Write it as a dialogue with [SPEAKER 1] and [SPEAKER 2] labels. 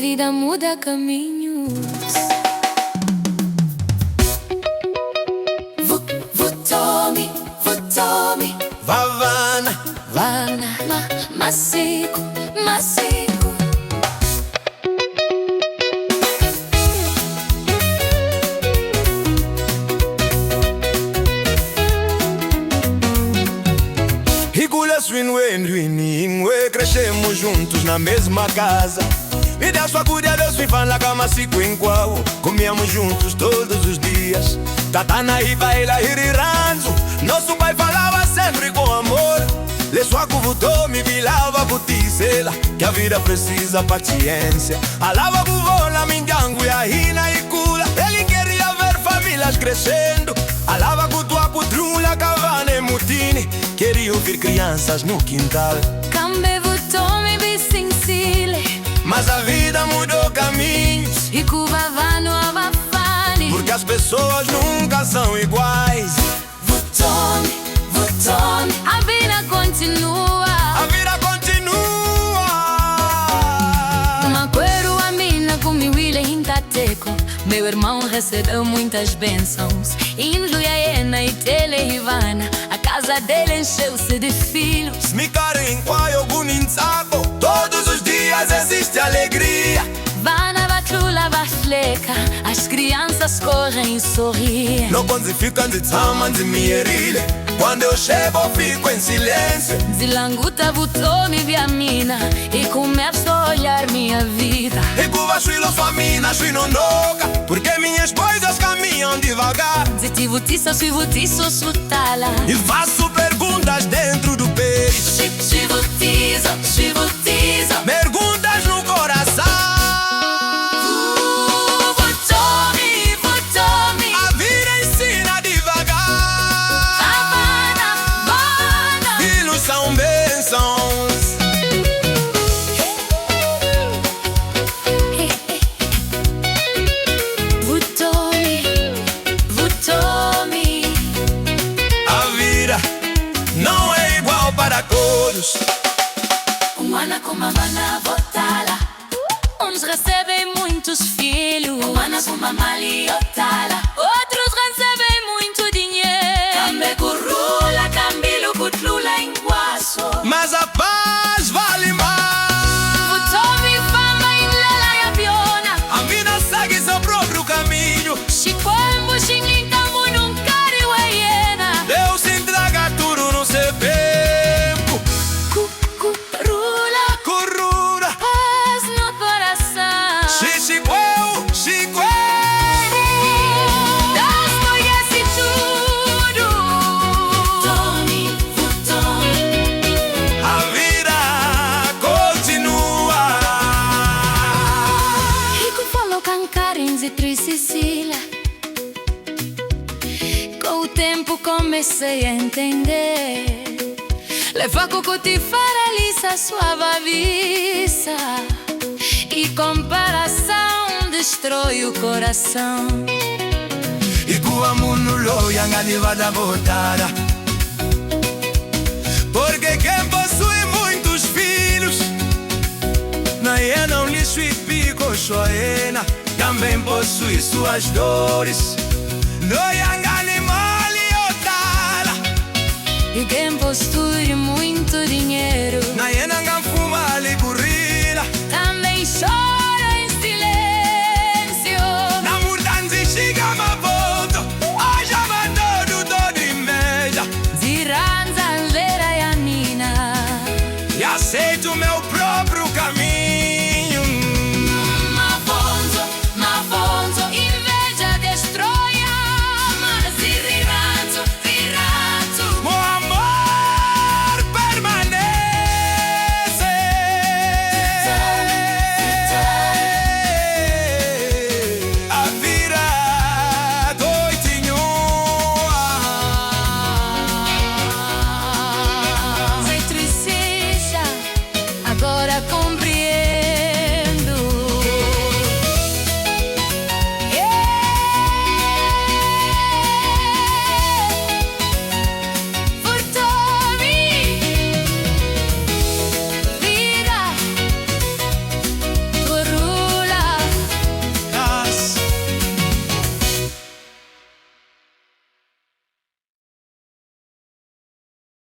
[SPEAKER 1] vida muda caminhos. Vutomi, Vutomi,
[SPEAKER 2] Vavana,
[SPEAKER 1] Vana, Masiku, Masiku.
[SPEAKER 2] Rigula swinwe, crescemos juntos na mesma casa. Me deu sua curia, Deus me fala cama siku inquau. Comíamos juntos todos os dias. Tatana e baila hiriranzo. Nosso pai falava sempre com amor. Le sua cuvutou me vilava buticela. Que a vida precisa paciência. Alava buvola, mingangu e a rina e cula. Ele queria ver famílias crescendo. Alava cutua putrula, cavana e mutini. Queria ouvir crianças no quintal.
[SPEAKER 1] Cambe Vutomi bisinsile.
[SPEAKER 2] Mas a vida mudou caminhos.
[SPEAKER 1] E Cubavano abafani.
[SPEAKER 2] Porque as pessoas nunca são iguais.
[SPEAKER 1] Vutomi, Vutomi, a vida continua.
[SPEAKER 2] A vida continua.
[SPEAKER 1] Maquero a mina com mi wile intateco. Meu irmão recebeu muitas bênçãos. Inluiaena e Telehivana. A casa dele encheu-se de filhos.
[SPEAKER 2] Me em quaio guninsaco. Todos os dias existe alegria.
[SPEAKER 1] Vana batrula bafleca. As crianças correm e sorriem.
[SPEAKER 2] Não quando ficam de tsama de mierile. Quando eu chego eu fico em silêncio.
[SPEAKER 1] Zilanguta Vutomi via mina. E começo a olhar minha vida.
[SPEAKER 2] E cuva chuilo sua mina, chuinondoca. Porque minhas coisas caminham devagar.
[SPEAKER 1] Zitivutissa, suivutisso, sutala.
[SPEAKER 2] E faço perguntas dentro do peito.
[SPEAKER 1] Chivutiza, chivutiza.
[SPEAKER 2] Perguntas no coração.
[SPEAKER 1] Vutomi, Vutomi.
[SPEAKER 2] A vida ensina devagar.
[SPEAKER 1] Havana, Vana.
[SPEAKER 2] Filhos são bênçãos.
[SPEAKER 1] Vutomi, Vutomi.
[SPEAKER 2] A vida não é igual para todos.
[SPEAKER 1] Umana com mamana votala. Uns recebem muitos filhos. Umana com mamali otala. Outros recebem muito dinheiro. Cambe curula, cambilo cutlula em guaço.
[SPEAKER 2] Mas a paz vale mais.
[SPEAKER 1] Vutomi fama em lela e aviona.
[SPEAKER 2] A vida segue seu próprio caminho.
[SPEAKER 1] Chiquambo, xinlinkambu, num cari uaiena.
[SPEAKER 2] Deus entrega tudo no seu tempo.
[SPEAKER 1] Curula,
[SPEAKER 2] Curura,
[SPEAKER 1] paz no coração.
[SPEAKER 2] xixiqueu, xiqueu.
[SPEAKER 1] Deus conhece tudo. Vutomi, Vutomi.
[SPEAKER 2] A vida continua.
[SPEAKER 1] Rico falou cancarins e Tricicila. Com o tempo comecei a entender. Leva cocote faralisa sua baviça. E comparação destrói o coração.
[SPEAKER 2] E kuwa munulo yangani vada botada. Porque quem possui muitos filhos na não lixo e pico choena. Também possui suas dores. No yangani mali otala.
[SPEAKER 1] E quem possui muito dinheiro
[SPEAKER 2] na